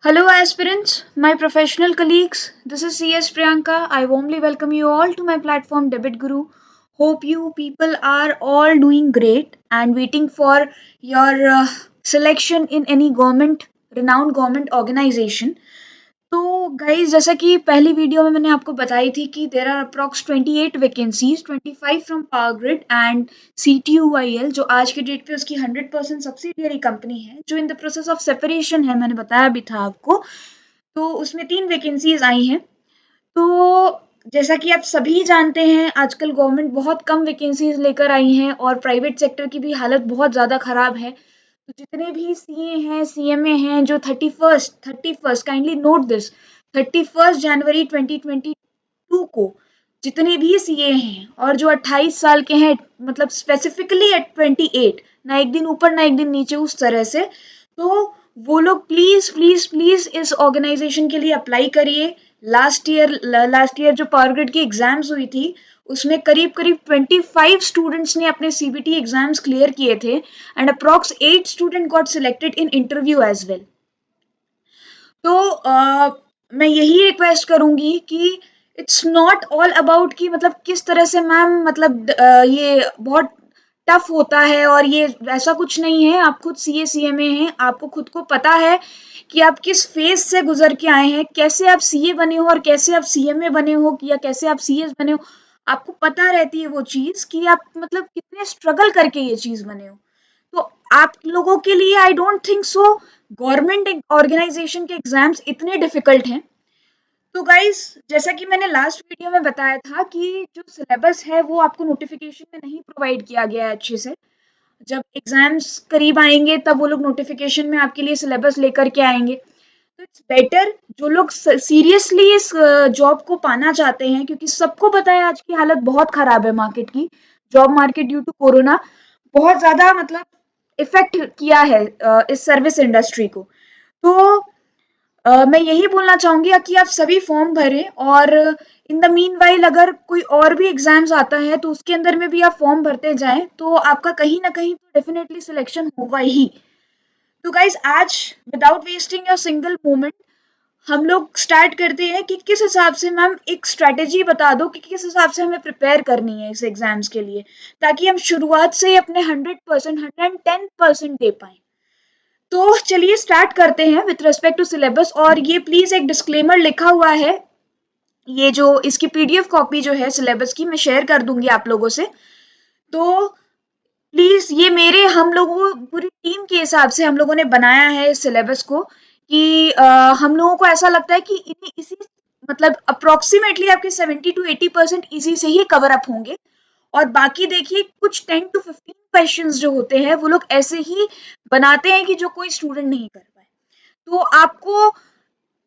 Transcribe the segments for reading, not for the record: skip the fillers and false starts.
Hello, aspirants, my professional colleagues. This is CS Priyanka. I warmly welcome you all to my platform, Debit Guru. Hope you people are all doing great and waiting for your selection in any renowned government organization. तो guys जैसा कि पहली video में मैंने आपको बताई थी कि there are approx 28 vacancies 25 from power grid and CTUIL जो आज के डेट पे उसकी 100% सब्सिडियरी कंपनी है जो इन द प्रोसेस ऑफ सेपरेशन है, मैंने बताया भी था आपको। तो उसमें 3 वैकेंसीज आई हैं। तो जैसा कि आप सभी जानते हैं आजकल गवर्नमेंट बहुत कम वैकेंसीज लेकर आई हैं और प्राइवेट सेक्टर की भी हालत बहुत ज़्यादा ख़राब है। तो जितने भी सीए हैं, सीएमए हैं जो 31st काइंडली नोट दिस 31 जनवरी 2022 को जितने भी सीए हैं और जो 28 साल के हैं, मतलब स्पेसिफिकली एट 28, ना एक दिन ऊपर ना एक दिन नीचे उस तरह से, तो वो लोग प्लीज प्लीज प्लीज इस ऑर्गेनाइजेशन के लिए अप्लाई करिए। लास्ट ईयर जो पावर ग्रिड की एग्जाम्स हुई थी उसमें करीब करीब 25 स्टूडेंट्स ने अपने सीबीटी एग्जाम्स क्लियर किए थे and approx 8 student got selected in interview as well. तो मैं यही रिक्वेस्ट करूंगी कि इट्स नॉट ऑल अबाउट कि मतलब किस तरह से मैम मतलब ये बहुत टफ होता है और ये ऐसा कुछ नहीं है। आप खुद सीए सीएमए हैं, आपको खुद को पता है कि आप किस फेज से गुजर के आए हैं, कैसे आप सीए बने हो और कैसे आप सीएमए बने हो या कैसे आप सीएस बने हो। आपको पता रहती है वो चीज कि आप मतलब कितने स्ट्रगल करके ये चीज बने हो। तो आप लोगों के लिए I don't think so government organization के एग्जाम्स इतने डिफिकल्ट हैं। तो गाइस जैसा कि मैंने लास्ट वीडियो में बताया था कि जो सिलेबस है वो आपको नोटिफिकेशन में नहीं प्रोवाइड किया गया है अच्छे से। जब एग्जाम्स करीब आएंगे तब वो लोग नोटिफिकेशन में आपके लिए सिलेबस लेकर के आएंगे। तो इट्स बेटर जो लोग सीरियसली इस जॉब को पाना चाहते हैं, क्योंकि सबको पता है आज की हालत बहुत खराब है मार्केट की। Job market due to corona बहुत ज्यादा मतलब इफेक्ट किया है इस सर्विस इंडस्ट्री को। तो मैं यही बोलना चाहूंगी कि आप सभी फॉर्म भरें और इन द मीन वाइल अगर कोई और भी एग्जाम्स आता है तो उसके अंदर में भी आप फॉर्म भरते जाएं तो आपका कहीं ना कहीं तो डेफिनेटली सिलेक्शन होगा ही। तो गाइज आज without wasting your single moment हम लोग स्टार्ट करते हैं कि किस हिसाब से मैम एक स्ट्रैटेजी बता दो कि किस हिसाब से हमें प्रिपेयर करनी है इस एग्जाम्स के लिए, ताकि हम शुरुआत से ही अपने 100% 110% दे पाए। तो चलिए स्टार्ट करते हैं विथ रिस्पेक्ट टू सिलेबस। और ये प्लीज एक डिस्क्लेमर लिखा हुआ है, ये जो इसकी पीडीएफ कॉपी जो है सिलेबस की मैं शेयर कर दूंगी आप लोगों से। तो प्लीज ये मेरे हम लोगों पूरी टीम के हिसाब से हम लोगों ने बनाया है इस सिलेबस को कि हम लोगों को ऐसा लगता है कि इसी मतलब अप्रोक्सीमेटली आपके 70 to 80% इसी से ही कवर अप होंगे। और बाकी देखिए कुछ 10 to 15 क्वेश्चंस जो होते हैं वो लोग ऐसे ही बनाते हैं कि जो कोई स्टूडेंट नहीं कर पाए। तो आपको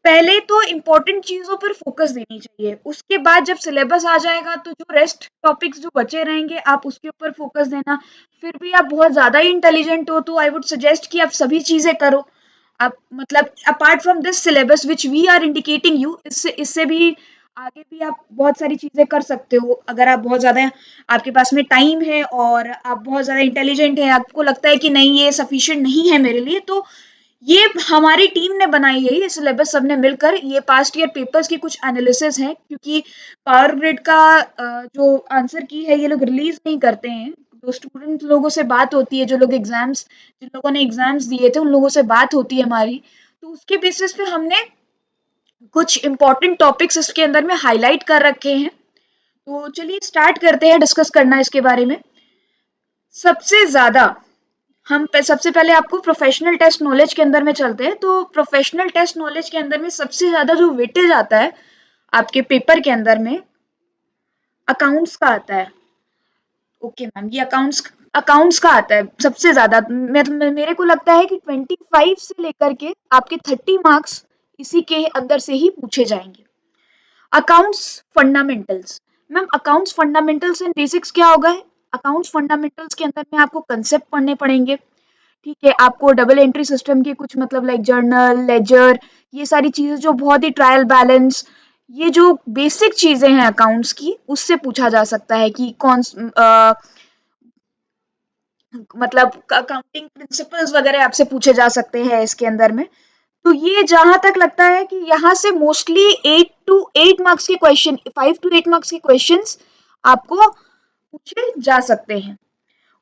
पहले तो इम्पोर्टेंट चीजों पर फोकस देनी चाहिए, उसके बाद जब सिलेबस आ जाएगा तो जो रेस्ट टॉपिक्स जो बचे रहेंगे आप उसके ऊपर फोकस देना। फिर भी आप बहुत ज्यादा ही इंटेलिजेंट हो तो आई वुड सजेस्ट कि आप सभी चीजें करो। आप मतलब apart from this syllabus which we are indicating you, इससे इससे भी आगे भी आप बहुत सारी चीजें कर सकते हो। अगर आप बहुत ज्यादा आपके पास में टाइम है और आप बहुत ज्यादा इंटेलिजेंट है, आपको लगता है कि नहीं ये सफिशिएंट नहीं है मेरे लिए, तो ये हमारी टीम ने बनाई है ये सिलेबस सबने मिलकर। ये पास्ट ईयर पेपर्स की कुछ एनालिसिस है, क्योंकि पावर ग्रिड का जो आंसर की है ये लोग रिलीज नहीं करते हैं। तो स्टूडेंट लोगों से बात होती है, जो लोग एग्जाम्स जिन लोगों ने एग्जाम्स दिए थे उन लोगों से बात होती है हमारी। तो उसके बेसिस पे हमने कुछ इंपॉर्टेंट टॉपिक्स इसके अंदर में हाईलाइट कर रखे हैं। तो चलिए स्टार्ट करते हैं डिस्कस करना इसके बारे में। सबसे ज्यादा सबसे पहले आपको प्रोफेशनल टेस्ट नॉलेज के अंदर में चलते हैं। तो प्रोफेशनल टेस्ट नॉलेज के अंदर में सबसे ज्यादा जो वेटेज आता है आपके पेपर के अंदर में अकाउंट्स का आता है। ओके मैम, ये अकाउंट्स अकाउंट्स का आता है सबसे ज्यादा। मेरे को लगता है कि 25 से लेकर के आपके 30 मार्क्स इसी के अंदर से ही पूछे जाएंगे। Accounts fundamentals, ma'am accounts fundamentals and basics क्या होगा है? अकाउंट्स फंडामेंटल्स के अंदर में आपको कंसेप्ट पढ़ने पड़ेंगे। ठीक है, आपको डबल एंट्री सिस्टम की कुछ मतलब लाइक जर्नल लेजर, ये सारी चीजें जो बहुत ही ट्रायल बैलेंस, ये जो बेसिक चीजें हैं अकाउंट्स की उससे पूछा जा सकता है कि कौन मतलब अकाउंटिंग प्रिंसिपल्स वगैरह आपसे पूछे जा सकते हैं इसके अंदर में। तो ये जहां तक लगता है कि यहाँ से मोस्टली 8 टू 8 मार्क्स के क्वेश्चन, 5 टू 8 मार्क्स के क्वेश्चंस आपको पूछे जा सकते हैं।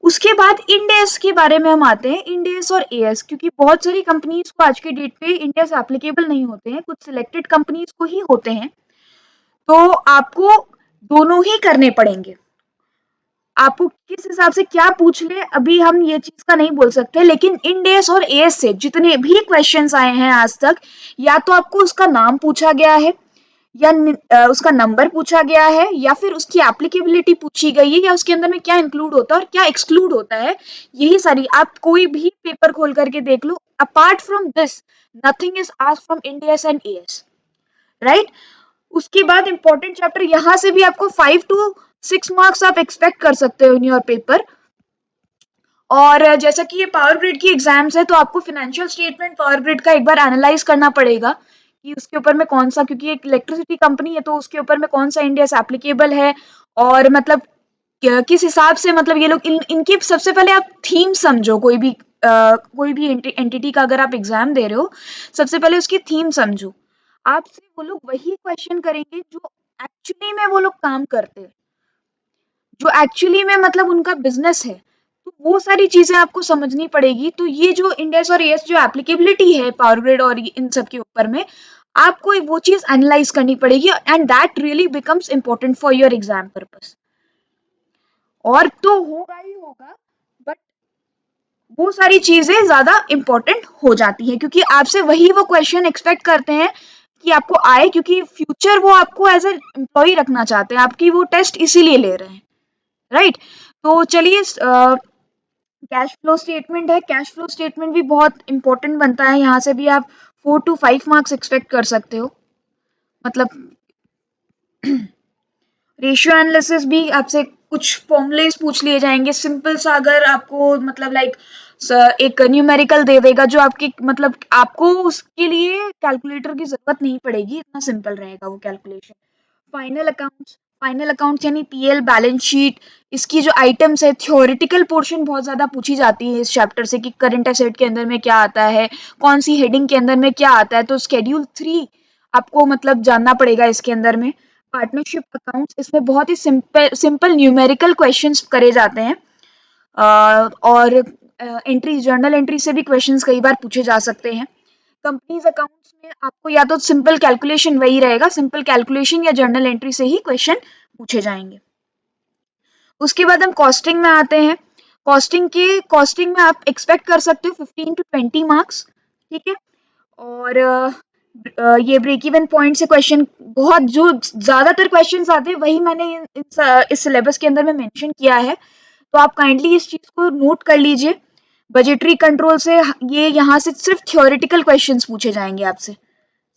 उसके बाद इंडेस के बारे में हम आते हैं, इंडेस और एएस, क्योंकि बहुत सारी कंपनीज को आज के डेट पे इंडेस एप्लीकेबल नहीं होते हैं, कुछ सिलेक्टेड कंपनीज को ही होते हैं, तो आपको दोनों ही करने पड़ेंगे। आपको किस हिसाब से क्या पूछ ले अभी हम ये चीज का नहीं बोल सकते, लेकिन इंडेस और एएस से जितने भी क्वेश्चंस आए हैं आज तक, या तो आपको उसका नाम पूछा गया है, या उसका नंबर पूछा गया है, या फिर उसकी एप्लीकेबिलिटी पूछी गई है, या उसके अंदर में क्या इंक्लूड होता है और क्या एक्सक्लूड होता है। यही सारी, आप कोई भी पेपर खोल करके देख लो, apart from this nothing is asked from indices and AS, right. उसके बाद इंपॉर्टेंट चैप्टर, यहाँ से भी आपको 5 टू 6 मार्क्स आप एक्सपेक्ट कर सकते हो इन योर पेपर। और जैसा कि ये पावर ग्रिड की एग्जाम्स है, तो आपको फाइनेंशियल स्टेटमेंट पावर ग्रिड का एक बार एनालाइज करना पड़ेगा कि उसके ऊपर में कौन सा, क्योंकि एक इलेक्ट्रिसिटी कंपनी है तो उसके ऊपर में कौन सा इंडिया से एप्लीकेबल है, और मतलब किस हिसाब से, मतलब ये लोग इनकी सबसे पहले आप थीम समझो। कोई भी एंटिटी का अगर आप एग्जाम दे रहे हो, सबसे पहले उसकी थीम समझो। आपसे वो लोग वही क्वेश्चन करेंगे जो एक्चुअली में वो लोग काम करते हैं, जो एक्चुअली में मतलब उनका बिजनेस है, तो वो सारी चीजें आपको समझनी पड़ेगी। तो ये जो इंडेस और एएस जो एप्लीकेबिलिटी है पावर ग्रिड और इन सब के ऊपर में, आपको वो चीज एनालाइज करनी पड़ेगी, and that really becomes important for your exam purpose. और तो होगा ही होगा, बट वो सारी चीजें ज्यादा इम्पोर्टेंट हो जाती हैं, क्योंकि आपसे वही वो क्वेश्चन एक्सपेक्ट करते हैं कि आपको आए, क्योंकि फ्यूचर वो आपको एज ए एम्प्लॉय रखना चाहते हैं, आपकी वो टेस्ट इसीलिए ले रहे हैं, राइट। तो चलिए, कैश फ्लो स्टेटमेंट है, कैश फ्लो स्टेटमेंट भी बहुत इंपॉर्टेंट बनता है, यहाँ से भी आप 4 टू 5 मार्क्स एक्सपेक्ट कर सकते हो। मतलब रेशियो एनालिसिस भी आपसे कुछ फॉर्मूलेस पूछ लिए जाएंगे, सिंपल सा, अगर आपको मतलब लाइक एक न्यूमेरिकल दे देगा जो आपकी, मतलब आपको उसके लिए कैलकुलेटर की जरूरत नहीं पड़ेगी, इतना सिंपल रहेगा वो कैलकुलेशन। फाइनल अकाउंट्स यानी पीएल बैलेंस शीट, इसकी जो आइटम्स है, थ्योरेटिकल पोर्शन बहुत ज्यादा पूछी जाती है इस चैप्टर से, कि करंट असेट के अंदर में क्या आता है, कौन सी हेडिंग के अंदर में क्या आता है, तो शेड्यूल 3 आपको मतलब जानना पड़ेगा इसके अंदर में। पार्टनरशिप अकाउंट्स, इसमें बहुत ही सिंपल सिंपल न्यूमेरिकल क्वेश्चंस करे जाते हैं, और एंट्री, जर्नल एंट्री से भी क्वेश्चंस कई बार पूछे जा सकते हैं। कंपनीज अकाउंट्स में आपको या तो सिंपल कैलकुलेशन वही रहेगा, सिंपल कैलकुलेशन या जर्नल एंट्री से ही क्वेश्चन पूछे जाएंगे। उसके बाद हम कॉस्टिंग में आते हैं। कॉस्टिंग में आप एक्सपेक्ट कर सकते हो 15 टू 20 मार्क्स, ठीक है। और ये ब्रेक इवन पॉइंट से क्वेश्चन, बहुत जो ज्यादातर क्वेश्चंस आते हैं वही मैंने इस सिलेबस के अंदर में मेंशन किया है, तो आप काइंडली इस चीज को नोट कर लीजिए। बजटरी कंट्रोल से ये यहाँ से सिर्फ थ्योरेटिकल क्वेश्चंस पूछे जाएंगे आपसे,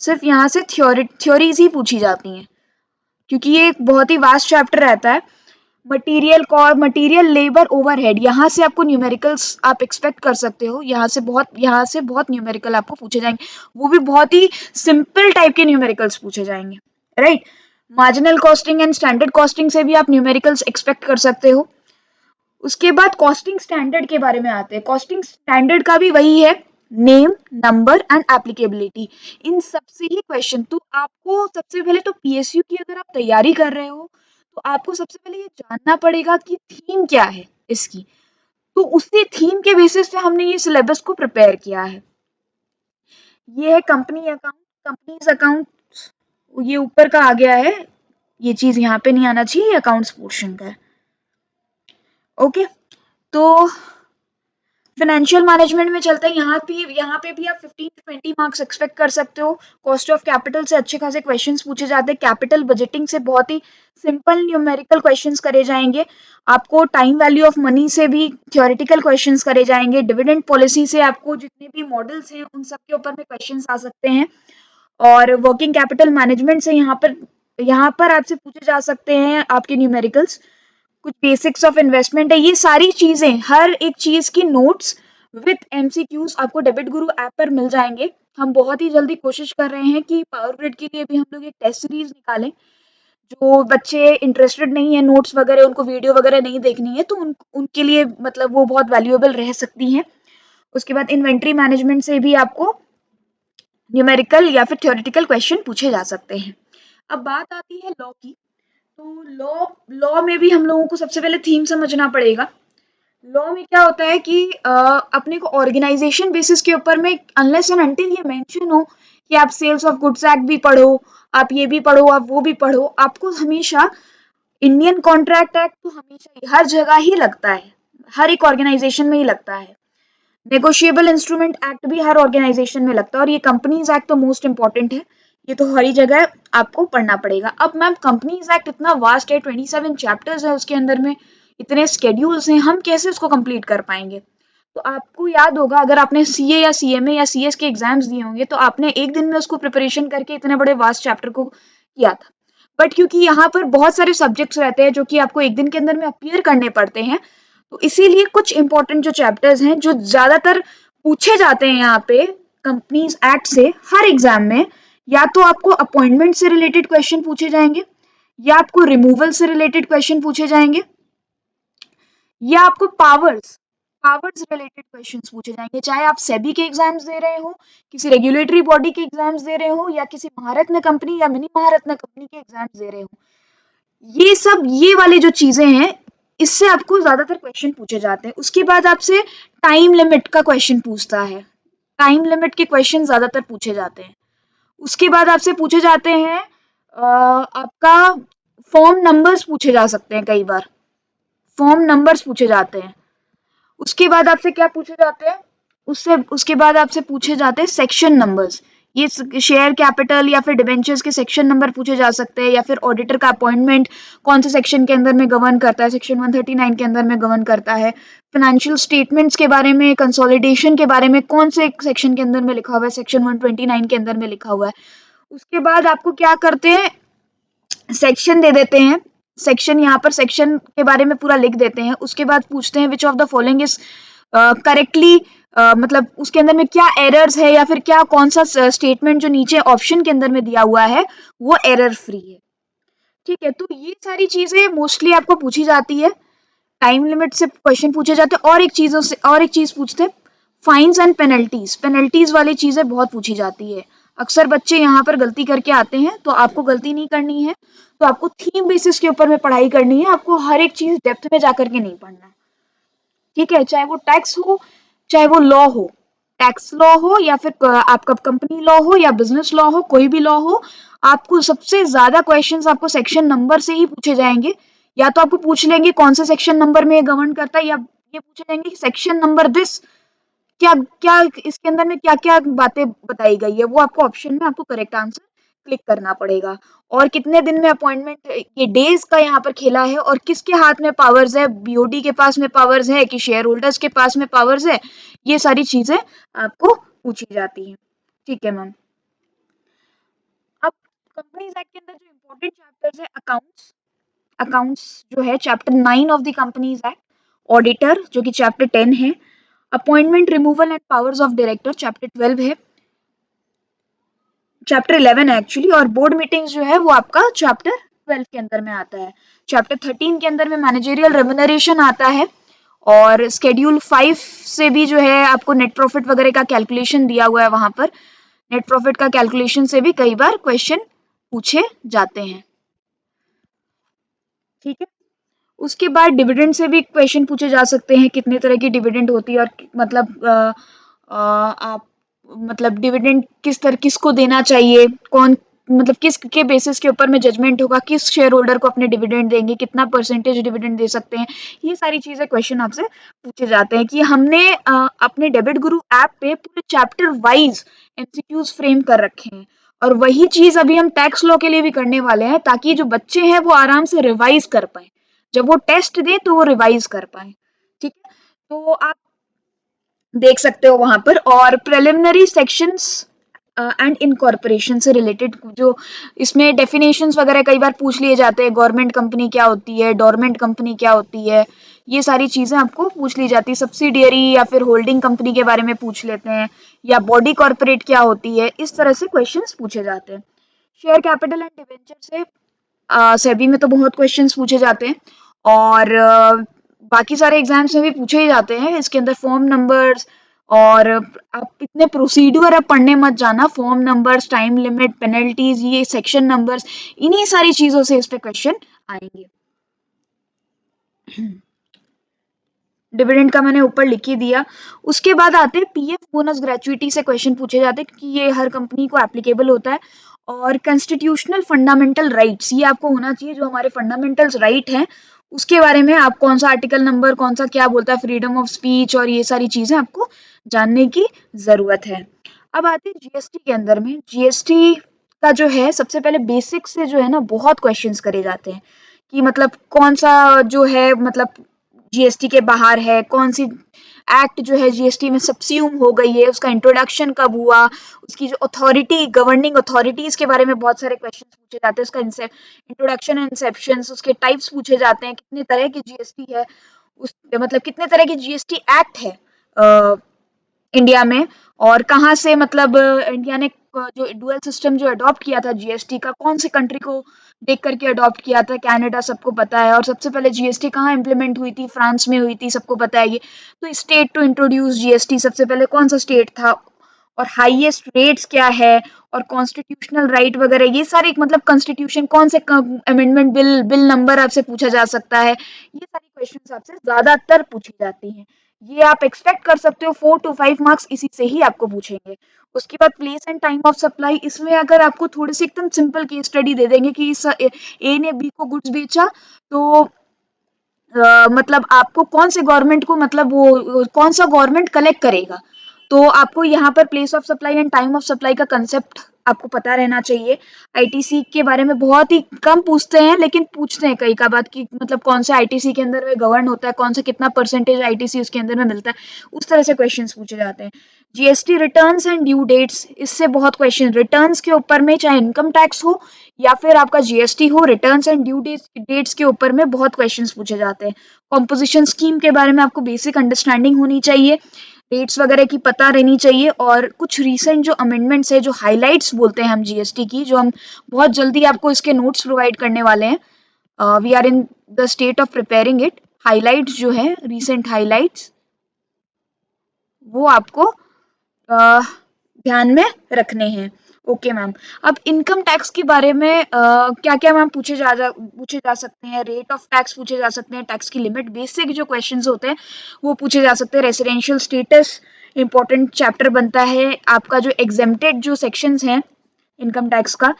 सिर्फ यहाँ से थ्योरीज ही पूछी जाती हैं, क्योंकि ये एक बहुत ही वास्ट चैप्टर रहता है। मटेरियल लेबर ओवरहेड, यहाँ से आपको न्यूमेरिकल्स आप एक्सपेक्ट कर सकते हो, यहाँ से बहुत न्यूमेरिकल आपको पूछे जाएंगे, वो भी बहुत ही सिंपल टाइप के न्यूमेरिकल्स पूछे जाएंगे, right. Marginal costing and standard costing से भी आप न्यूमेरिकल्स एक्सपेक्ट कर सकते हो। उसके बाद कॉस्टिंग स्टैंडर्ड के बारे में आते हैं। कॉस्टिंग स्टैंडर्ड का भी वही है, नेम, नंबर एंड एप्लीकेबिलिटी, इन सबसे ही क्वेश्चन। तो आपको सबसे पहले तो पीएसयू की अगर आप तैयारी कर रहे हो, तो आपको सबसे पहले ये जानना पड़ेगा कि थीम क्या है इसकी, तो उसी थीम के बेसिस पे हमने ये सिलेबस को प्रिपेयर किया है। ये है कंपनीज अकाउंट, ये ऊपर का आ गया है, ये चीज यहाँ पे नहीं आना चाहिए, ये अकाउंट्स पोर्शन का है, ओके। तो फाइनेंशियल मैनेजमेंट में चलते हैं, यहाँ पे भी आप 15 टू 20 मार्क्स एक्सपेक्ट कर सकते हो। कॉस्ट ऑफ कैपिटल से अच्छे खासे क्वेश्चंस पूछे जाते हैं, कैपिटल बजटिंग से बहुत ही सिंपल न्यूमेरिकल क्वेश्चंस करे जाएंगे, आपको टाइम वैल्यू ऑफ मनी से भी थ्योरेटिकल क्वेश्चंस करे जाएंगे, डिविडेंड पॉलिसी से आपको जितने भी मॉडल्स हैं उन सब के ऊपर में क्वेश्चंस आ सकते हैं, और वर्किंग कैपिटल मैनेजमेंट से यहाँ पर आपसे पूछे जा सकते हैं आपके न्यूमेरिकल्स। कुछ बेसिक्स ऑफ इन्वेस्टमेंट है, ये सारी चीजें, हर एक चीज की नोट्स विद एमसीक्यूज आपको डेबिट गुरु ऐप पर मिल जाएंगे। हम बहुत ही जल्दी कोशिश कर रहे हैं कि पावर ग्रिड के लिए भी हम लोग एक टेस्ट सीरीज निकालें। जो बच्चे इंटरेस्टेड नहीं है नोट्स वगैरह, उनको वीडियो वगैरह नहीं देखनी है, तो उनके लिए मतलब वो बहुत वैल्यूएबल रह सकती हैं। उसके बाद इन्वेंट्री मैनेजमेंट से भी आपको न्यूमेरिकल या फिर थ्योरेटिकल क्वेश्चन पूछे जा सकते हैं। अब बात आती है लॉ की, तो लॉ लॉ में भी हम लोगों को सबसे पहले थीम समझना पड़ेगा। लॉ में क्या होता है कि अपने को ऑर्गेनाइजेशन बेसिस के ऊपर में अनलेस एंड अनटिल ये मेंशन हो कि आप सेल्स ऑफ गुड्स एक्ट भी पढ़ो, आप ये भी पढ़ो, आप वो भी पढ़ो, आपको हमेशा इंडियन कॉन्ट्रैक्ट एक्ट तो हमेशा हर जगह ही लगता है, हर एक ऑर्गेनाइजेशन में ही लगता है। नेगोशिएबल इंस्ट्रूमेंट एक्ट भी हर ऑर्गेनाइजेशन में लगता है, और ये कंपनीज एक्ट तो मोस्ट इंपॉर्टेंट है, ये तो हर ही जगह आपको पढ़ना पड़ेगा। अब मैम कंपनीज एक्ट इतना वास्ट है, 27 चैप्टर्स है उसके अंदर में, इतने स्केड्यूल्स हैं, हम कैसे उसको कंप्लीट कर पाएंगे? तो आपको याद होगा, अगर आपने सीए या सीएमए या सीएस के एग्जाम्स दिए होंगे तो आपने एक दिन में उसको प्रिपरेशन करके इतने बड़े वास्ट चैप्टर को किया था। बट क्योंकि यहाँ पर बहुत सारे सब्जेक्ट्स रहते हैं जो कि आपको एक दिन के अंदर में अपीयर करने पड़ते हैं, तो इसीलिए कुछ इंपॉर्टेंट जो चैप्टर्स हैं जो ज्यादातर पूछे जाते हैं यहाँ पे कंपनीज एक्ट से हर एग्जाम में, या तो आपको अपॉइंटमेंट से रिलेटेड क्वेश्चन पूछे जाएंगे, या आपको रिमूवल से रिलेटेड क्वेश्चन पूछे जाएंगे, या आपको पावर्स पावर्स रिलेटेड क्वेश्चंस पूछे जाएंगे, चाहे आप सेबी के एग्जाम्स दे रहे हो, किसी रेगुलेटरी बॉडी के एग्जाम्स दे रहे हो, या किसी महारत्न कंपनी या मिनी महारत्न कंपनी के एग्जाम्स दे रहे हो। ये सब ये वाली जो चीजें हैं, इससे आपको ज्यादातर क्वेश्चन पूछे जाते हैं। उसके बाद आपसे टाइम लिमिट का क्वेश्चन पूछता है, टाइम लिमिट के क्वेश्चन ज्यादातर पूछे जाते हैं। उसके बाद आपसे पूछे जाते हैं आपका फॉर्म नंबर्स पूछे जा सकते हैं, कई बार फॉर्म नंबर्स पूछे जाते हैं। उसके बाद आपसे क्या पूछे जाते हैं, उससे उसके बाद आपसे पूछे जाते हैं सेक्शन नंबर्स। ये शेयर कैपिटल या फिर डिबेंचर्स के सेक्शन नंबर पूछे जा सकते हैं, या फिर ऑडिटर का अपॉइंटमेंट कौन से सेक्शन के अंदर में गवर्न करता है, सेक्शन 139 के अंदर में गवर्न करता है। फाइनेंशियल स्टेटमेंट्स के बारे में, कंसोलिडेशन के बारे में कौन से सेक्शन के अंदर में लिखा हुआ है, सेक्शन 129 के अंदर में लिखा हुआ है। उसके बाद आपको क्या करते हैं, सेक्शन दे देते हैं, सेक्शन यहाँ पर सेक्शन के बारे में पूरा लिख देते हैं। उसके बाद पूछते हैं which of the following is correctly, मतलब उसके अंदर में क्या एरर्स है, या फिर क्या कौन सा स्टेटमेंट जो नीचे ऑप्शन के अंदर में दिया हुआ है वो एरर फ्री है। ठीक है, तो ये सारी चीजें मोस्टली आपको पूछी जाती है, टाइम लिमिट से क्वेश्चन पूछे जाते हैं। और एक चीज पूछते हैं, फाइन्स एंड पेनल्टीज, पेनल्टीज वाली चीजें बहुत पूछी जाती है। अक्सर बच्चे यहाँ पर गलती करके आते हैं, तो आपको गलती नहीं करनी है, तो आपको थीम बेसिस के ऊपर में पढ़ाई करनी है, आपको हर एक चीज डेप्थ में जाकर के नहीं पढ़ना। ठीक है, चाहे वो टैक्स हो, चाहे वो लॉ हो, टैक्स लॉ हो या फिर आपका कंपनी लॉ हो या बिजनेस लॉ हो, कोई भी लॉ हो, आपको सबसे ज्यादा क्वेश्चंस आपको सेक्शन नंबर से ही पूछे जाएंगे। या तो आपको पूछ लेंगे कौन से सेक्शन नंबर में गवर्न करता है, या ये पूछे जाएंगे कि सेक्शन नंबर दिस, क्या क्या इसके अंदर में क्या क्या बातें बताई गई है, वो आपको ऑप्शन में आपको करेक्ट आंसर क्लिक करना पड़ेगा। और कितने दिन में अपॉइंटमेंट, ये डेज का यहाँ पर खेला है, और किसके हाथ में पावर्स है, बीओडी के पास में पावर्स है कि शेयर होल्डर्स के पास में पावर्स है, ये सारी चीजें आपको पूछी जाती है। ठीक है मैम। अब कंपनीज एक्ट के अंदर जो इम्पोर्टेंट चैप्टर्स है, अकाउंट्स, अकाउंट्स जो है chapter 9 of the companies act, auditor जो कि चैप्टर 10 है, appointment removal and powers of director chapter 12 है, चैप्टर 11 है एक्चुअली, और बोर्ड मीटिंग्स जो है वो आपका चैप्टर 12 के अंदर में आता है। चैप्टर 13 के अंदर में मैनेजरियल रेम्युनरेशन आता है, और स्केड्यूल 5 से भी जो है आपको नेट प्रॉफिट वगैरह का कैलकुलेशन दिया हुआ है, वहां पर नेट प्रॉफिट का कैलकुलेशन से भी कई बार क्वेश्चन पूछे जाते हैं। ठीक है, उसके बाद डिविडेंड से भी क्वेश्चन पूछे जा सकते हैं, कितने तरह की डिविडेंड होती है, और मतलब आप मतलब डिविडेंड किस तरह किसको देना चाहिए, कौन मतलब किस के बेसिस के ऊपर में जजमेंट होगा, किस शेयर होल्डर को अपने डिविडेंड देंगे, कितना परसेंटेज डिविडेंड दे सकते हैं। ये सारी चीजें क्वेश्चन आपसे पूछे जाते हैं, कि हमने अपने डेबिट गुरु ऐप पे पूरे चैप्टर वाइज एमसीक्यूज फ्रेम कर रखे हैं, और वही चीज अभी हम टैक्स लॉ के लिए भी करने वाले हैं, ताकि जो बच्चे हैं वो आराम से रिवाइज कर पाए, जब वो टेस्ट दे तो वो रिवाइज कर पाए। ठीक है, तो आप देख सकते हो वहां पर। और प्रिलिमिनरी सेक्शंस एंड इनकॉर्पोरेशन से रिलेटेड जो इसमें डेफिनेशंस वगैरह कई बार पूछ लिए जाते हैं, गवर्नमेंट कंपनी क्या होती है, डोरमेंट कंपनी क्या होती है, ये सारी चीजें आपको पूछ ली जाती है। सब्सिडियरी या फिर होल्डिंग कंपनी के बारे में पूछ लेते हैं, या बॉडी कॉर्पोरेट क्या होती है, इस तरह से क्वेश्चंस पूछे जाते हैं। शेयर कैपिटल एंड डिवेंचर से सेबी में तो बहुत क्वेश्चंस पूछे जाते हैं, और बाकी सारे एग्जाम्स में भी पूछे ही जाते हैं। इसके अंदर फॉर्म नंबर्स, और आप इतने प्रोसीड्यूर अब पढ़ने मत जाना, form numbers, time limit, penalties, ये सेक्शन नंबर्स, इन्हीं सारी चीजों से इस पे क्वेश्चन आएंगे। डिविडेंड का मैंने ऊपर लिख ही दिया। उसके बाद आते हैं पीएफ बोनस ग्रेचुइटी से क्वेश्चन पूछे जाते हैं क्योंकि ये हर कंपनी को एप्लीकेबल होता है। और कॉन्स्टिट्यूशनल फंडामेंटल राइट्स, ये आपको होना चाहिए, जो हमारे फंडामेंटल्स राइट हैं उसके बारे में आप कौन सा आर्टिकल नंबर कौन सा क्या बोलता है, फ्रीडम ऑफ स्पीच और ये सारी चीजें आपको जानने की जरूरत है। अब आते हैं जीएसटी के अंदर में। जीएसटी का जो है सबसे पहले बेसिक से जो है ना बहुत क्वेश्चंस करे जाते हैं कि मतलब कौन सा जो है मतलब जीएसटी के बाहर है, कौन सी एक्ट जो है जीएसटी में सब्स्यूम हो गई है, उसका इंट्रोडक्शन कब हुआ, उसकी जो अथॉरिटी गवर्निंग अथॉरिटीज के बारे में बहुत सारे क्वेश्चन पूछे जाते हैं, उसका इंट्रोडक्शन एंड इंसेप्शन, उसके टाइप्स पूछे जाते हैं, कितने तरह की जीएसटी है, उस मतलब कितने तरह की जीएसटी एक्ट है इंडिया में, और कहाँ से मतलब इंडिया ने जो डुअल सिस्टम जो अडॉप्ट किया था जीएसटी का, कौन सी कंट्री को देख करके अडॉप्ट किया था, कनाडा सबको पता है। और सबसे पहले जीएसटी कहाँ इम्प्लीमेंट हुई थी, फ्रांस में हुई थी, सबको पता है ये। तो स्टेट टू इंट्रोड्यूस जीएसटी सबसे पहले कौन सा स्टेट था, और हाईएस्ट रेट्स क्या है, और कॉन्स्टिट्यूशनल राइट वगैरह, ये सारे मतलब कॉन्स्टिट्यूशन कौन से अमेंडमेंट बिल नंबर आपसे पूछा जा सकता है, ये सारी क्वेश्चंस आपसे ज्यादातर पूछी जाती हैं। ये आप एक्सपेक्ट कर सकते हो 4 to 5 मार्क्स इसी से ही आपको पूछेंगे। उसके बाद place and time of supply, इसमें अगर आपको थोड़ी सी एकदम सिंपल केस स्टडी दे देंगे कि ए ने बी को गुड्स बेचा, तो मतलब आपको कौन से गवर्नमेंट को मतलब वो कौन सा गवर्नमेंट कलेक्ट करेगा, तो आपको यहाँ पर place of supply and time of supply का कंसेप्ट आपको पता रहना चाहिए। आईटीसी के बारे में बहुत ही कम पूछते हैं, लेकिन पूछते हैं कई का बात कि मतलब कौन सा आईटीसी के अंदर में गवर्न होता है, कौन सा कितना परसेंटेज आईटीसी उसके अंदर में मिलता है, उस तरह से क्वेश्चंस पूछे जाते हैं। GST returns and due dates, इससे बहुत क्वेश्चन रिटर्न्स के ऊपर में, चाहे इनकम टैक्स हो या फिर आपका जीएसटी हो, रिटर्न्स एंड ड्यू डेट्स के ऊपर में बहुत क्वेश्चंस पूछे जाते हैं। कॉम्पोजिशन स्कीम के बारे में आपको बेसिक अंडरस्टैंडिंग होनी चाहिए, रेट्स वगैरह की पता रहनी चाहिए, और कुछ रीसेंट जो अमेंडमेंट्स है, जो हाइलाइट्स बोलते हैं हम जीएसटी की, जो हम बहुत जल्दी आपको इसके नोट्स प्रोवाइड करने वाले हैं। We are in the state of preparing it. Highlights जो है, रीसेंट हाइलाइट्स, वो आपको ध्यान में रखने हैं। Okay ma'am. अब इनकम टैक्स के बारे में क्या क्या मैम पूछे जा सकते हैं, रेट ऑफ टैक्स पूछे जा सकते हैं, टैक्स की लिमिट, बेसिक जो क्वेश्चंस होते हैं वो पूछे जा सकते हैं। रेसिडेंशियल स्टेटस इंपॉर्टेंट चैप्टर बनता है आपका, जो एग्जेम्प्टेड जो सेक्शंस हैं इनकम टैक्स का,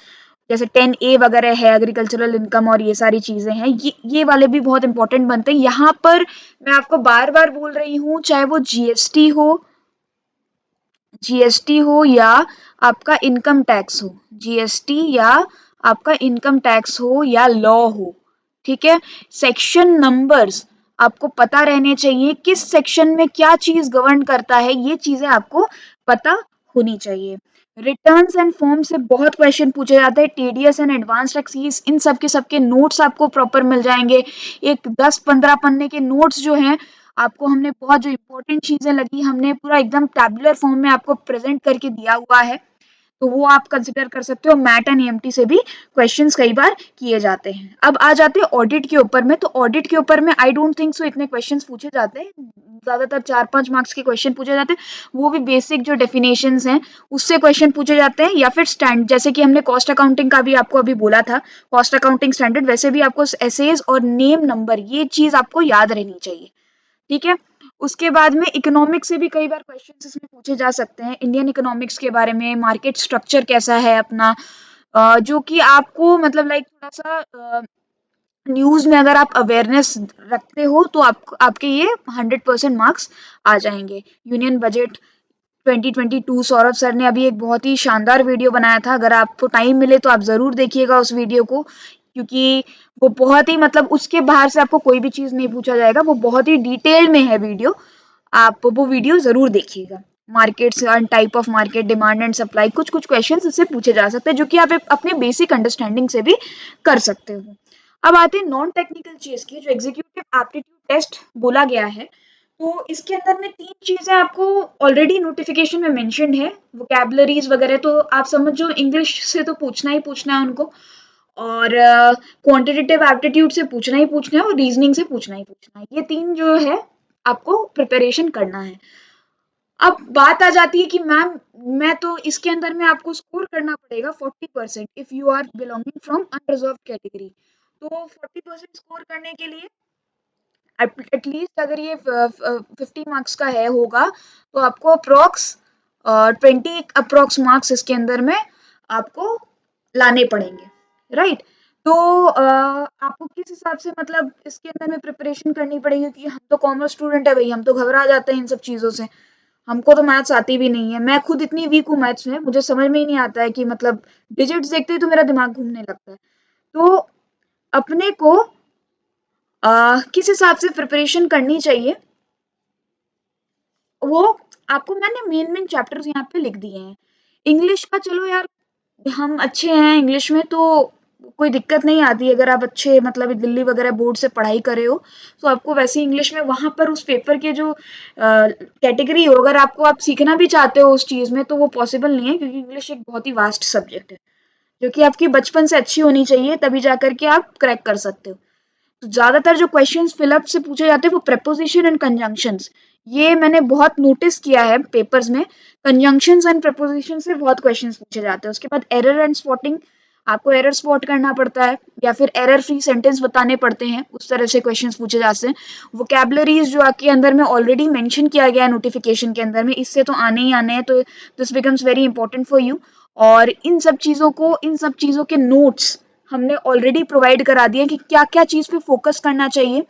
जैसे 10A वगैरह है, एग्रीकल्चरल इनकम और ये सारी चीजें हैं, ये वाले भी बहुत इंपॉर्टेंट बनते हैं। यहाँ पर मैं आपको बार बार बोल रही हूँ, चाहे वो जीएसटी हो या आपका इनकम टैक्स हो, जीएसटी या आपका इनकम टैक्स हो या लॉ हो, ठीक है, सेक्शन नंबर्स आपको पता रहने चाहिए, किस सेक्शन में क्या चीज गवर्न करता है, ये चीजें आपको पता होनी चाहिए। रिटर्न्स एंड फॉर्म से बहुत क्वेश्चन पूछे जाते हैं, टीडीएस एंड एडवांस टैक्स, इन सब के सबके नोट्स आपको प्रॉपर मिल जाएंगे। एक 10-15 पन्ने के नोट्स जो हैं आपको, हमने बहुत जो इम्पोर्टेंट चीजें लगी, हमने पूरा एकदम टैबुलर फॉर्म में आपको प्रेजेंट करके दिया हुआ है, तो वो आप कंसिडर कर सकते हो। मैट एंड ईएमटी से भी क्वेश्चंस कई बार किए जाते हैं। अब आ जाते हैं ऑडिट के ऊपर में, तो ऑडिट के ऊपर में आई डोंट थिंक सो इतने क्वेश्चंस पूछे जाते हैं, ज्यादातर 4-5 मार्क्स के क्वेश्चन पूछे जाते हैं, वो भी बेसिक जो डेफिनेशंस हैं उससे क्वेश्चन पूछे जाते हैं, या फिर स्टैंड, जैसे कि हमने कॉस्ट अकाउंटिंग का भी आपको अभी बोला था, कॉस्ट अकाउंटिंग स्टैंडर्ड, वैसे भी आपको एसेज और नेम नंबर ये चीज आपको याद रहनी चाहिए, ठीक है। उसके बाद में इकोनॉमिक्स से भी कई बार क्वेश्चंस इसमें पूछे जा सकते हैं, इंडियन इकोनॉमिक्स के बारे में, मार्केट स्ट्रक्चर कैसा है अपना, जो कि आपको मतलब लाइक थोड़ा सा न्यूज में अगर आप अवेयरनेस रखते हो तो आपके ये 100% मार्क्स आ जाएंगे। यूनियन बजट 2022, सौरभ सर ने अभी एक बहुत ही शानदार वीडियो बनाया था, अगर आपको टाइम मिले तो आप जरूर देखिएगा उस वीडियो को, क्योंकि वो बहुत ही मतलब उसके बाहर से आपको कोई भी चीज नहीं पूछा जाएगा, वो बहुत ही डिटेल में है वीडियो, आप वो वीडियो जरूर देखिएगा। Markets and type of market, demand and supply, कुछ कुछ क्वेश्चंस इससे पूछे जा सकते हैं, जो कि आप अपने बेसिक अंडरस्टैंडिंग से भी कर सकते हो। अब आते हैं नॉन टेक्निकल चीज की, जो एग्जीक्यूटिव एप्टीट्यूड टेस्ट बोला गया है, तो इसके अंदर में 3 चीजें आपको ऑलरेडी नोटिफिकेशन में मेंशन्ड है, वोकैबुलरीज वगैरह तो आप समझो, इंग्लिश से तो पूछना ही पूछना है उनको, और क्वांटिटेटिव एप्टीट्यूड से पूछना ही पूछना है, और रीजनिंग से पूछना ही पूछना है, ये 3 जो है आपको प्रिपरेशन करना है। अब बात आ जाती है कि मैम मैं तो इसके अंदर में आपको स्कोर करना पड़ेगा 40% if you are belonging from unreserved category. तो 40% स्कोर करने के लिए एटलीस्ट अगर ये 50 मार्क्स का है होगा तो आपको अप्रोक्स 20 मार्क्स इसके अंदर में आपको लाने पड़ेंगे, राइट। तो आपको किस हिसाब से मतलब इसके अंदर में प्रिपरेशन करनी पड़ेगी, क्योंकि हम तो कॉमर्स स्टूडेंट है भाई, हम तो घबरा जाते हैं इन सब चीज़ों से। हमको तो मैथ्स आती भी नहीं है, मैं खुद इतनी वीक हूँ मैथ्स में, मुझे समझ में ही नहीं आता है कि मतलब डिजिट्स देखते ही तो मेरा दिमाग घूमने लगता है। तो अपने को किस हिसाब से प्रिपरेशन करनी चाहिए, वो आपको मैंने मेन मेन चैप्टर्स यहाँ पे लिख दिए हैं। इंग्लिश का चलो यार, हम अच्छे हैं इंग्लिश में तो कोई दिक्कत नहीं आती। अगर आप अच्छे मतलब दिल्ली वगैरह बोर्ड से पढ़ाई करे हो तो आपको वैसे इंग्लिश में वहां पर उस पेपर के जो कैटेगरी हो, अगर आपको आप सीखना भी चाहते हो उस चीज में तो वो पॉसिबल नहीं है, क्योंकि इंग्लिश एक बहुत ही वास्ट सब्जेक्ट है जो कि आपकी बचपन से अच्छी होनी चाहिए, तभी जाकर के आप क्रैक कर सकते हो। तो ज्यादातर जो क्वेश्चंस फिलअप से पूछे जाते हैं वो प्रेपोजिशन एंड कंजंक्शंस, ये मैंने बहुत नोटिस किया है पेपर्स में। कंजंक्शंस एंड प्रेपोजिशन से बहुत क्वेश्चंस पूछे जाते हैं। उसके बाद एरर एंड स्पॉटिंग, आपको एरर स्पॉट करना पड़ता है या फिर एरर फ्री सेंटेंस बताने पड़ते हैं, उस तरह से क्वेश्चंस पूछे जाते हैं। वोकैबुलरीज जो आपके अंदर में ऑलरेडी मेंशन किया गया है नोटिफिकेशन के अंदर में, इससे तो आने ही आने हैं, तो this becomes very important for you. और इन सब चीजों के नोट्स हमने ऑलरेडी प्रोवाइड करा दिया कि क्या क्या चीज पे फोकस करना चाहिए,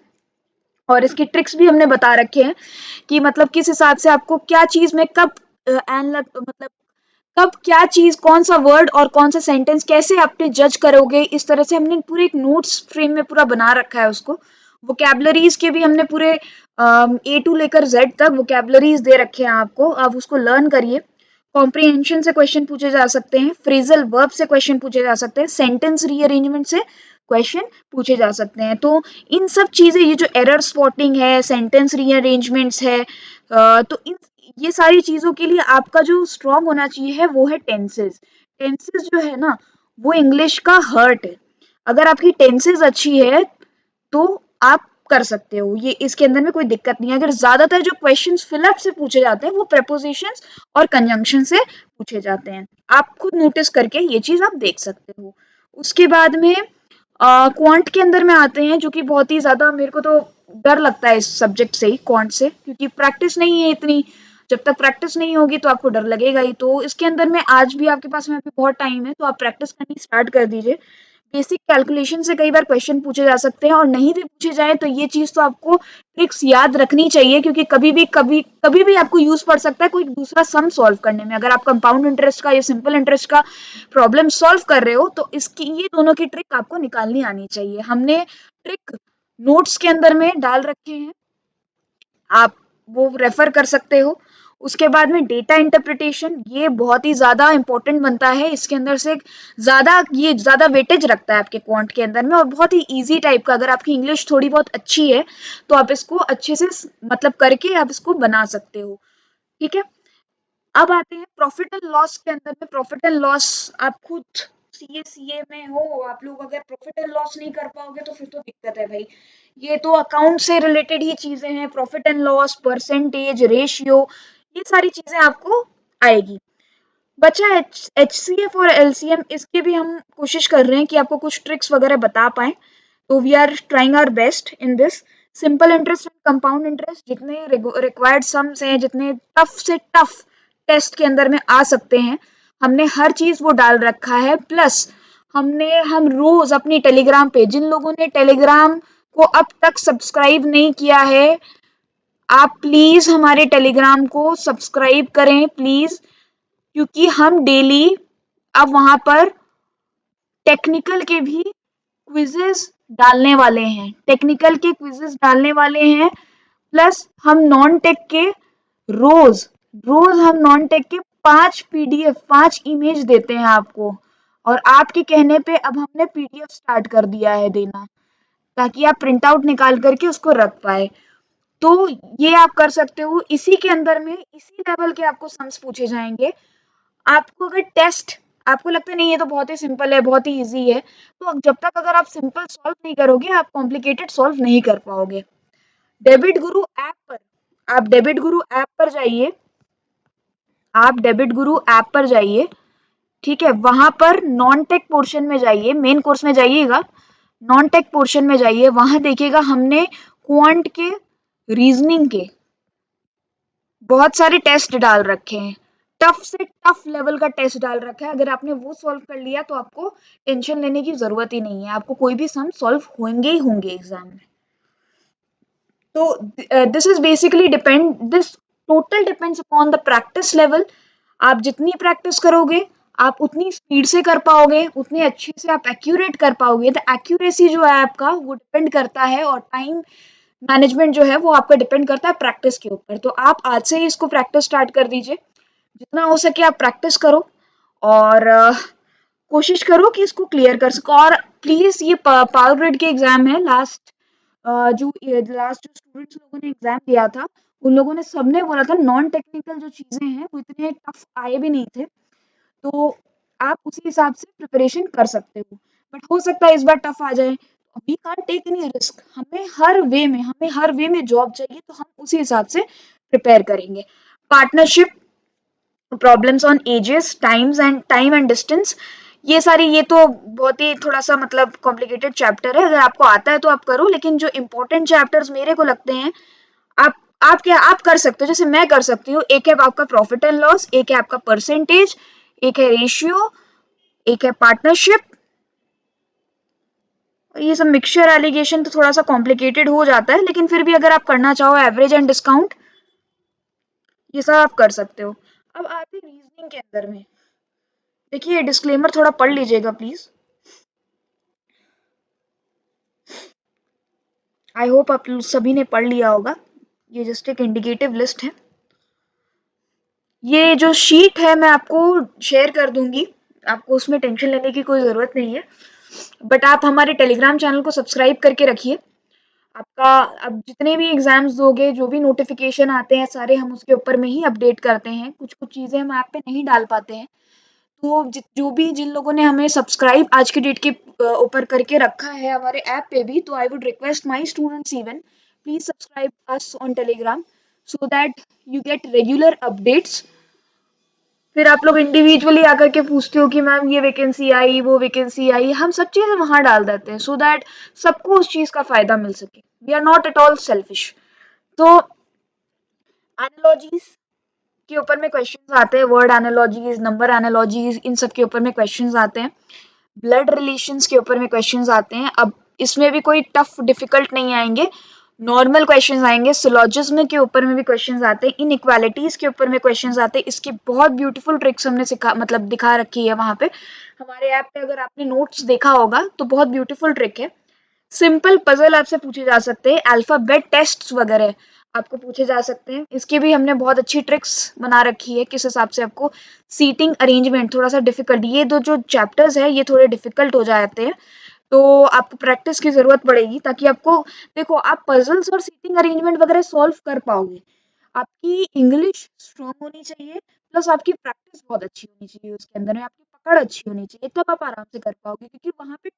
और इसकी ट्रिक्स भी हमने बता रखे हैं कि मतलब किस हिसाब से आपको क्या चीज में कब मतलब कब क्या चीज, कौन सा वर्ड और कौन सा सेंटेंस कैसे आपने जज करोगे। इस तरह से हमने पूरे एक नोट्स फ्रेम में पूरा बना रखा है उसको। वोकैबुलरीज के भी हमने पूरे ए टू लेकर जेड तक वोकैबुलरीज दे रखे हैं आपको, आप उसको लर्न करिए। कॉम्प्रिहेंशन से क्वेश्चन पूछे जा सकते हैं, फ्रेजल वर्ब से क्वेश्चन पूछे जा सकते हैं, सेंटेंस रीअरेंजमेंट से क्वेश्चन पूछे जा सकते हैं। तो इन सब चीजें, ये जो एरर स्पॉटिंग है, सेंटेंस रीअरेंजमेंट्स है, तो इन ये सारी चीजों के लिए आपका जो स्ट्रांग होना चाहिए है वो है टेंसेस। टेंसेस जो है ना, वो इंग्लिश का हर्ट है। अगर आपकी टेंसेस अच्छी है तो आप कर सकते हो, ये इसके अंदर में कोई दिक्कत नहीं है। अगर ज्यादातर जो क्वेश्चंस फिलअप से पूछे जाते हैं वो प्रपोजिशंस और कंजंक्शन से पूछे जाते हैं, आप खुद नोटिस करके ये चीज आप देख सकते हो। उसके बाद में क्वांट के अंदर में आते हैं, जो कि बहुत ही ज्यादा मेरे को तो डर लगता है इस सब्जेक्ट से ही, क्वांट से, क्योंकि प्रैक्टिस नहीं है इतनी। जब तक प्रैक्टिस नहीं होगी तो आपको डर लगेगा ही। तो इसके अंदर में आज भी आपके पास में अभी बहुत टाइम है, तो आप प्रैक्टिस करनी स्टार्ट कर दीजिए। बेसिक कैलकुलेशन से कई बार क्वेश्चन पूछे जा सकते हैं, और नहीं भी पूछे जाए तो ये चीज तो आपको ट्रिक्स याद रखनी चाहिए, क्योंकि कभी भी आपको यूज पड़ सकता है कोई दूसरा सम सॉल्व करने में। अगर आप कंपाउंड इंटरेस्ट का या सिंपल इंटरेस्ट का प्रॉब्लम सॉल्व कर रहे हो तो इसकी ये दोनों की ट्रिक आपको निकालनी आनी चाहिए। हमने ट्रिक नोट्स के अंदर में डाल रखे हैं, आप वो रेफर कर सकते हो। उसके बाद में डेटा इंटरप्रिटेशन, ये बहुत ही ज्यादा इंपॉर्टेंट बनता है। इसके अंदर से ये ज्यादा वेटेज रखता है आपके क्वांट के अंदर में, और बहुत ही इजी टाइप का। अगर आपकी इंग्लिश थोड़ी बहुत अच्छी है तो आप इसको अच्छे से मतलब करके आप इसको बना सकते हो, ठीक है। अब आते हैं प्रॉफिट एंड लॉस के अंदर में। प्रॉफिट एंड लॉस, आप खुद सीए में हो, आप लोग अगर प्रॉफिट एंड लॉस नहीं कर पाओगे तो फिर तो दिक्कत है भाई। ये तो अकाउंट से रिलेटेड ही चीजें हैं, profit and loss, percentage, ratio, ये सारी चीजें आपको आएगी। बचा एचसीएफ और एलसीएम, इसके भी हम कोशिश कर रहे हैं कि आपको कुछ ट्रिक्स वगैरह बता पाए। तो we are trying our best in this. Simple interest and compound interest, जितने रिक्वायर्ड सम्स हैं, जितने टफ से टफ टेस्ट के अंदर में आ सकते हैं, हमने हर चीज वो डाल रखा है। प्लस हम रोज अपनी टेलीग्राम पे, जिन लोगों ने टेलीग्राम को अब तक सब्सक्राइब नहीं किया है, आप प्लीज हमारे टेलीग्राम को सब्सक्राइब करें प्लीज, क्योंकि हम डेली अब वहां पर टेक्निकल के भी क्विजेस डालने वाले हैं, टेक्निकल के क्विजेस डालने वाले हैं। प्लस हम नॉन टेक के रोज रोज हम नॉन टेक के 5 पीडीएफ, 5 इमेज देते हैं आपको। और आपके कहने पे अब हमने पीडीएफ स्टार्ट कर दिया है देना, ताकि आप प्रिंट आउट निकाल करके उसको रख पाए। तो ये आप कर सकते हो। इसी के अंदर में इसी लेवल के आपको सम्स पूछे जाएंगे। आपको अगर टेस्ट, आपको लगता है नहीं ये तो बहुत ही सिंपल है, बहुत ही इजी है, तो जब तक अगर आप सिंपल सॉल्व नहीं करोगे आप कॉम्प्लिकेटेड सॉल्व नहीं कर पाओगे। डेबिट गुरु ऐप पर, आप डेबिट गुरु ऐप पर जाइए, आप डेबिट गुरु ऐप पर जाइए, ठीक है, वहां पर नॉन टेक पोर्शन में जाइए, मेन कोर्स में जाइएगा, नॉन टेक पोर्शन में जाइए, वहां देखिएगा हमने क्वांट के, रीजनिंग के बहुत सारे टेस्ट डाल रखे हैं, टफ से टफ लेवल का टेस्ट डाल रखा है। अगर आपने वो सॉल्व कर लिया तो आपको टेंशन लेने की जरूरत ही नहीं है, आपको कोई भी सम सॉल्व होंगे ही होंगे एग्जाम में। तो this is basically depend, this total depends upon the practice level. आप जितनी प्रैक्टिस करोगे आप उतनी स्पीड से कर पाओगे, उतनी अच्छे से आप एक्यूरेट कर पाओगे। द एक्यूरेसी जो है आपका वो डिपेंड करता है, और टाइम मैनेजमेंट जो है वो आपका डिपेंड करता है प्रैक्टिस के ऊपर। तो आप आज से ही इसको प्रैक्टिस स्टार्ट कर दीजिए, जितना हो सके आप प्रैक्टिस करो, और कोशिश करो कि इसको क्लियर कर सको। और प्लीज ये पावर ग्रिड के एग्जाम है, जो स्टूडेंट्स लोगों ने एग्जाम दिया था उन लोगों ने सबने बोला था नॉन टेक्निकल जो चीजें हैं वो इतने टफ आए भी नहीं थे, तो आप उसी हिसाब से प्रिपरेशन कर सकते हो। बट हो सकता है इस बार टफ आ जाए, we can't take any risk, हमें हर वे में जॉब चाहिए, तो हम उसी हिसाब से प्रिपेयर करेंगे। Partnership, problems on edges, time and distance, ये तो बहुत ही थोड़ा सा मतलब कॉम्प्लिकेटेड चैप्टर है, अगर आपको आता है तो आप करो, लेकिन जो इम्पोर्टेंट चैप्टर्स मेरे को लगते हैं आप आप कर सकते हो, जैसे मैं कर सकती हूँ। एक है आपका प्रॉफिट एंड लॉस, एक है आपका परसेंटेज, एक है रेशियो, एक है पार्टनरशिप। ये सब मिक्सचर एलिगेशन तो थोड़ा सा कॉम्प्लिकेटेड हो जाता है, लेकिन फिर भी अगर आप करना चाहो एवरेज एंड डिस्काउंट, ये सब आप कर सकते हो। अब आते हैं रीजनिंग के अंदर में, देखिए डिस्क्लेमर थोड़ा पढ़ लीजिएगा प्लीज। आई होप आप सभी ने पढ़ लिया होगा, ये जस्ट एक इंडिकेटिव लिस्ट है। ये जो शीट है मैं आपको शेयर कर दूंगी, आपको उसमें टेंशन लेने की कोई ज़रूरत नहीं है, बट आप हमारे टेलीग्राम चैनल को सब्सक्राइब करके रखिए। आपका अब जितने भी एग्जाम्स दोगे, जो भी नोटिफिकेशन आते हैं सारे हम उसके ऊपर में ही अपडेट करते हैं, कुछ कुछ चीज़ें हम ऐप पे नहीं डाल पाते हैं। तो जो भी जिन लोगों ने हमें सब्सक्राइब आज की डेट के ऊपर करके रखा है हमारे ऐप पे भी, तो I would request my students even please subscribe us on Telegram so that you get regular updates. फिर आप लोग इंडिविजुअली आकर के पूछते हो कि मैम ये वैकेंसी आई, वो वैकेंसी आई, हम सब चीजें वहां डाल देते हैं सो दैट सबको उस चीज का फायदा मिल सके। We are not at all selfish. तो एनालॉजीज के ऊपर में क्वेश्चंस आते हैं, वर्ड एनालॉजीज, नंबर एनालॉजीज, इन सब के ऊपर में क्वेश्चंस आते हैं। ब्लड रिलेशंस के ऊपर में क्वेश्चंस आते हैं। अब इसमें भी कोई टफ डिफिकल्ट नहीं आएंगे, नॉर्मल क्वेश्चंस आएंगे। सिलॉजिज्म के ऊपर में भी क्वेश्चंस आते हैं, इनइक्वालिटीज के ऊपर में क्वेश्चंस आते हैं। इसकी बहुत ब्यूटीफुल ट्रिक्स हमने दिखा रखी है वहां पे हमारे ऐप पे, अगर आपने नोट्स देखा होगा तो बहुत ब्यूटीफुल ट्रिक है। सिंपल पजल आपसे पूछे जा सकते हैं, अल्फाबेट टेस्ट वगैरह आपको पूछे जा सकते हैं। इसकी भी हमने बहुत अच्छी ट्रिक्स बना रखी है, किस हिसाब से आपको सीटिंग अरेंजमेंट थोड़ा सा डिफिकल्ट, ये दो जो चैप्टर्स है ये थोड़े डिफिकल्ट हो जाते हैं, तो आपको प्रैक्टिस की जरूरत पड़ेगी, ताकि आपको, देखो आप पजल्स और सीटिंग अरेंजमेंट वगैरह सॉल्व कर पाओगे। आपकी इंग्लिश स्ट्रांग होनी चाहिए, प्लस आपकी प्रैक्टिस बहुत अच्छी होनी चाहिए, उसके अंदर में आपकी पकड़ अच्छी होनी चाहिए, तब आप आराम से कर पाओगे, क्योंकि वहां पे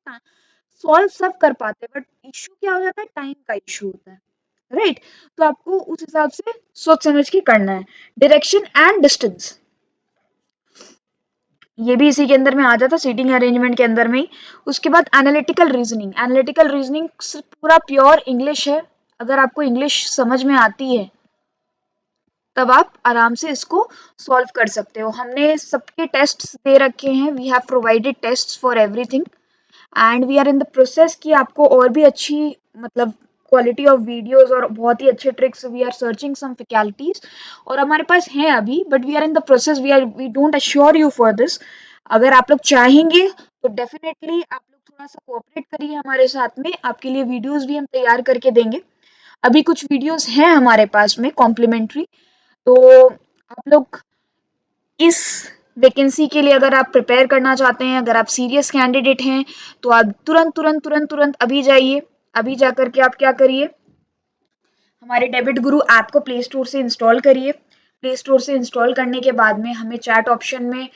सॉल्व सब कर पाते हैं, बट इश्यू क्या हो जाता है, टाइम का इश्यू होता है, राइट। तो आपको उस हिसाब से सोच समझ के करना है। डायरेक्शन एंड डिस्टेंस, ये भी इसी के अंदर में आ जाता, सीटिंग अरेंजमेंट के अंदर में ही। उसके बाद एनालिटिकल रीजनिंग, एनालिटिकल रीजनिंग पूरा प्योर इंग्लिश है, अगर आपको इंग्लिश समझ में आती है तब आप आराम से इसको सॉल्व कर सकते हो। हमने सबके टेस्ट्स दे रखे हैं, we have provided tests for everything, and we are in the process कि आपको और भी अच्छी मतलब क्वालिटी ऑफ वीडियोस और बहुत ही अच्छे tricks, we are searching some faculties, और हमारे पास हैं अभी, but we are in the process, we don't assure you for this. अगर आप लोग चाहेंगे तो डेफिनेटली आप लोग थोड़ा सा कोऑपरेट करिए हमारे साथ में, आपके लिए वीडियोस भी हम तैयार करके देंगे। अभी कुछ वीडियोस हैं हमारे पास में कॉम्प्लीमेंट्री, तो आप लोग इस वैकेंसी के लिए अगर आप प्रिपेयर करना चाहते हैं, अगर आप सीरियस कैंडिडेट हैं, तो आप तुरंत तुरंत तुरंत तुरंत अभी जाइए, अभी जा करके आप क्या करिए, हमारे डेबिट गुरु ऐप को प्ले स्टोर से इंस्टॉल करिए। प्ले स्टोर से इंस्टॉल करने के बाद में हमें चैट ऑप्शन में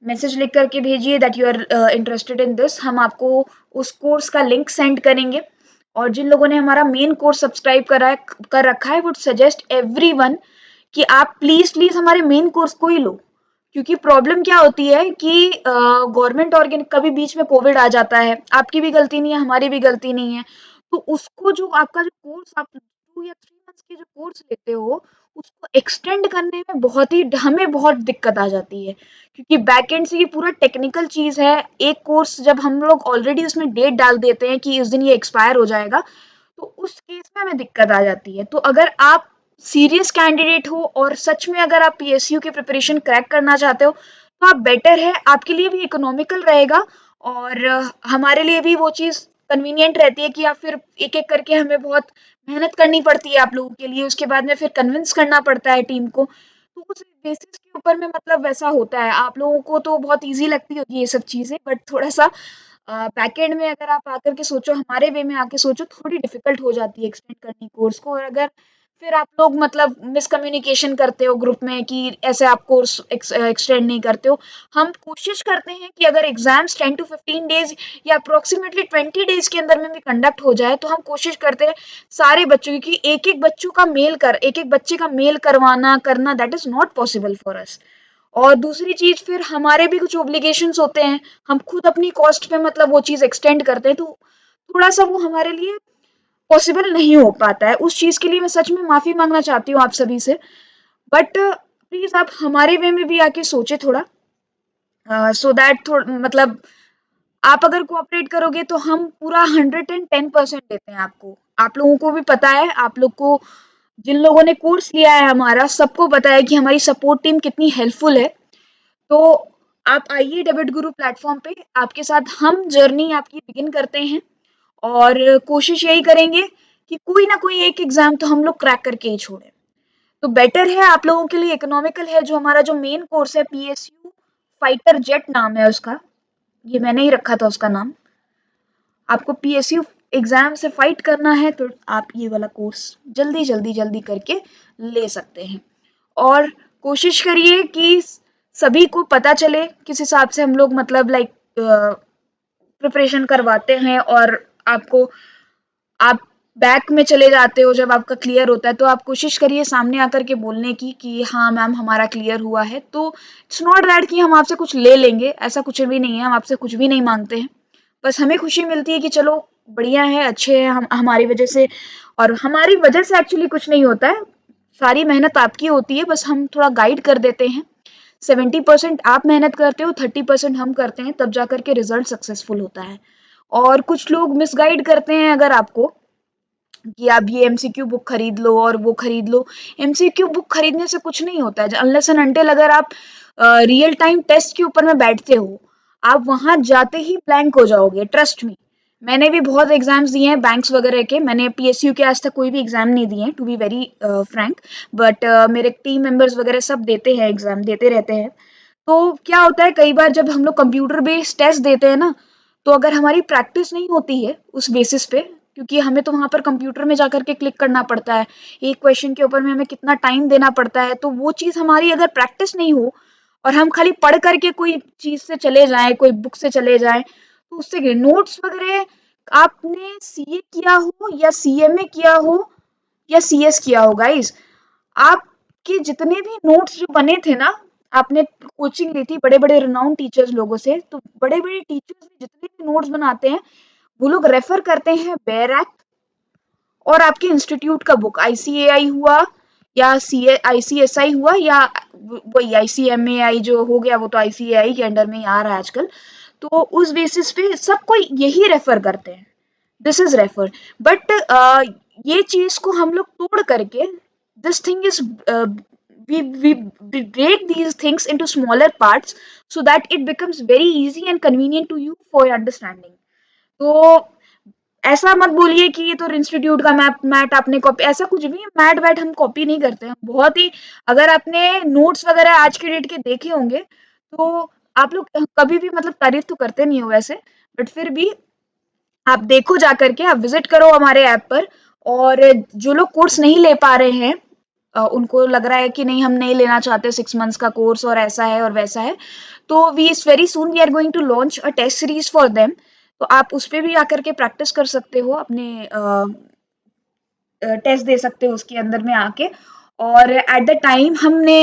मैसेज लिख करके भेजिए that you are interested in this, हम आपको उस कोर्स का लिंक सेंड करेंगे। और जिन लोगों ने हमारा मेन कोर्स सब्सक्राइब कर रखा है, वुड सजेस्ट एवरीवन कि आप प्लीज प्लीज हमारे मेन कोर्स को ही लो। क्योंकि प्रॉब्लम क्या होती है कि गवर्नमेंट ऑर्गेन कभी बीच में कोविड आ जाता है, आपकी भी गलती नहीं है, हमारी भी गलती नहीं है, तो उसको जो आपका जो कोर्स आप 2 या 3 मंथ्स के जो कोर्स लेते हो, उसको एक्सटेंड करने में बहुत ही हमें बहुत दिक्कत आ जाती है। क्योंकि बैक एंड से ये पूरा टेक्निकल चीज है। एक कोर्स जब हम लोग ऑलरेडी उसमें डेट डाल देते हैं कि इस दिन ये एक्सपायर हो जाएगा, तो उस केस में हमें दिक्कत आ जाती है। तो अगर आप सीरियस कैंडिडेट हो और सच में अगर आप पीएसयू की प्रिपरेशन क्रैक करना चाहते हो, तो आप बेटर है, आपके लिए भी इकोनॉमिकल रहेगा और हमारे लिए भी वो चीज़ कन्वीनियंट रहती है कि आप फिर एक-एक करके हमें बहुत मेहनत करनी पड़ती है आप लोगों के लिए, उसके बाद में फिर कन्विंस करना पड़ता है टीम को। तो उस बेसिस के ऊपर में मतलब वैसा होता है। आप लोगों को तो बहुत ईज़ी लगती होगी ये सब चीज़ें, बट थोड़ा-सा बैकएंड में अगर आप आकर के सोचो, हमारे वे में आके सोचो, थोड़ी डिफिकल्ट हो जाती है एक्सटेंड करनी कोर्स को। और अगर फिर आप लोग मतलब मिसकम्युनिकेशन करते हो ग्रुप में कि ऐसे आप कोर्स एक्सटेंड नहीं करते हो। हम कोशिश करते हैं कि अगर एग्जाम्स 10 to 15 डेज या अप्रोक्सीमेटली 20 डेज के अंदर में भी कंडक्ट हो जाए, तो हम कोशिश करते हैं सारे बच्चों की, एक एक बच्चे का मेल करवाना करना, that is not possible for us. और दूसरी चीज, फिर हमारे भी कुछ ऑब्लिगेशंस होते हैं, हम खुद अपनी कॉस्ट पे मतलब वो चीज एक्सटेंड करते हैं, तो थोड़ा सा वो हमारे लिए पॉसिबल नहीं हो पाता है। उस चीज के लिए मैं सच में माफी मांगना चाहती हूँ आप सभी से। बट प्लीज आप हमारे वे में भी आके सोचे थोड़ा, सो दैट मतलब आप अगर कोऑपरेट करोगे तो हम पूरा 110% देते हैं आपको। आप लोगों को भी पता है, आप लोग को जिन लोगों ने कोर्स लिया है हमारा, सबको पता है कि हमारी सपोर्ट टीम कितनी हेल्पफुल है। तो आप आइए डेबिट गुरु प्लेटफॉर्म पे, आपके साथ हम जर्नी आपकी बिगिन करते हैं और कोशिश यही करेंगे कि कोई ना कोई एक एग्जाम तो हम लोग क्रैक करके ही छोड़ें। तो बेटर है आप लोगों के लिए, इकोनॉमिकल है जो हमारा जो मेन कोर्स है, पीएसयू फाइटर जेट नाम है उसका, ये मैंने ही रखा था उसका नाम। आपको पीएसयू एग्जाम से फाइट करना है तो आप ये वाला कोर्स जल्दी जल्दी जल्दी करके ले सकते हैं। और कोशिश करिए कि सभी को पता चले किस हिसाब से हम लोग मतलब लाइक प्रिपरेशन करवाते हैं। और आपको, आप बैक में चले जाते हो जब आपका क्लियर होता है, तो आप कोशिश करिए सामने आकर के बोलने की कि हाँ मैम हमारा क्लियर हुआ है। तो इट्स नॉट दैट कि हम आपसे कुछ ले लेंगे, ऐसा कुछ भी नहीं है, हम आपसे कुछ भी नहीं मांगते हैं। बस हमें खुशी मिलती है कि चलो बढ़िया है, अच्छे हैं हम, हमारी वजह से। और हमारी वजह से एक्चुअली कुछ नहीं होता है, सारी मेहनत आपकी होती है, बस हम थोड़ा गाइड कर देते हैं। 70% आप मेहनत करते हो, 30% हम करते हैं, तब जाकर के रिजल्ट सक्सेसफुल होता है। और कुछ लोग मिसगाइड करते हैं अगर आपको कि आप ये एमसीक्यू बुक खरीद लो और वो खरीद लो। एमसीक्यू बुक खरीदने से कुछ नहीं होता है, अनलेस एंड अनटिल अगर आप रियल टाइम टेस्ट के ऊपर में बैठते हो, आप वहां जाते ही ब्लैंक हो जाओगे, ट्रस्ट मी। मैंने भी बहुत एग्जाम्स दिए हैं बैंक्स वगैरह के, मैंने पीएसयू के आज तक कोई भी एग्जाम नहीं दिए हैं to be very frank. But मेरे टीम मेंबर्स वगैरह सब देते हैं, एग्जाम देते रहते हैं। तो क्या होता है, कई बार जब हम लोग कंप्यूटर बेस्ड टेस्ट देते हैं ना, तो अगर हमारी प्रैक्टिस नहीं होती है उस बेसिस पे, क्योंकि हमें तो वहां पर कंप्यूटर में जाकर के क्लिक करना पड़ता है, एक क्वेश्चन के ऊपर में हमें कितना टाइम देना पड़ता है, तो वो चीज हमारी अगर प्रैक्टिस नहीं हो और हम खाली पढ़ करके कोई चीज से चले जाएं, कोई बुक से चले जाएं, तो उससे नोट्स वगैरह आपने सीए किया हो या सीएमए किया हो या सीएस किया हो गाइस, आपके जितने भी नोट्स जो बने थे ना, आपने कोचिंग ली थी बड़े बड़े रिनाउंड टीचर्स लोगों से, तो बड़े बड़े टीचर्स जितने भी नोट्स बनाते हैं, वो लोग रेफर करते हैं बेर एक्ट और आपके इंस्टीट्यूट का बुक, आईसीएआई हुआ या सी आईसीएसआई हुआ या वही आईसीएमएआई जो हो गया, वो तो आईसीएआई के अंडर में ही आ रहा है आजकल। तो उस बेसिस पे सबको यही रेफर करते हैं, दिस इज रेफर। बट ये चीज को हम लोग तोड़ करके, this thing is, we break these things into smaller parts so that it becomes very easy and convenient to you for your understanding. तो ऐसा मत बोलिए कि ये तो इंस्टीट्यूट का मैप मैट आपने कॉपी, ऐसा कुछ भी मैट वैट हम कॉपी नहीं करते हैं बहुत ही। अगर आपने नोट्स वगैरह आज के डेट के देखे होंगे, तो आप लोग कभी भी मतलब तारीफ तो करते नहीं हो वैसे, बट फिर भी आप देखो जा करके, आप विजिट करो हमारे ऐप पर। और जो लोग कोर्स नहीं ले पा रहे हैं, उनको लग रहा है कि नहीं हम नहीं लेना चाहते 6 मंथ्स का कोर्स और ऐसा है और वैसा है, तो we is very soon we are going to launch a test series for them. तो आप उस पे भी आकर के प्रैक्टिस कर सकते हो, अपने टेस्ट दे सकते हो उसके अंदर में आके। और एट द टाइम हमने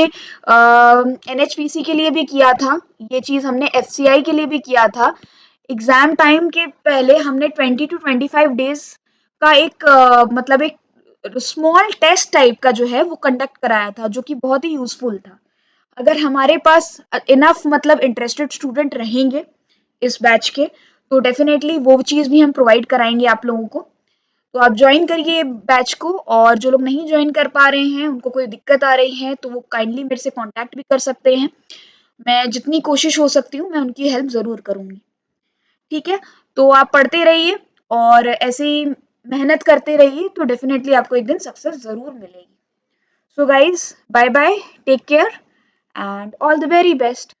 NHPC के लिए भी किया था, ये चीज़ हमने FCI के लिए भी किया था। एग्ज़ाम टाइम के पहले हमने 20 to 25 डेज़ का एक मतलब एक स्मॉल टेस्ट टाइप का जो है वो कंडक्ट कराया था, जो कि बहुत ही यूज़फुल था। अगर हमारे पास इनफ मतलब इंटरेस्टेड स्टूडेंट रहेंगे इस बैच के, तो डेफ़िनेटली वो चीज़ भी हम प्रोवाइड कराएँगे आप लोगों को। तो आप जॉइन करिए बैच को, और जो लोग नहीं जॉइन कर पा रहे हैं, उनको कोई दिक्कत आ रही है, तो वो काइंडली मेरे से कॉन्टैक्ट भी कर सकते हैं। मैं जितनी कोशिश हो सकती हूँ, मैं उनकी हेल्प ज़रूर करूँगी। ठीक है? तो आप पढ़ते रहिए और ऐसे ही मेहनत करते रहिए, तो डेफ़िनेटली आपको एक दिन सक्सेस ज़रूर मिलेगी। So guys, bye bye, take care and all the very best.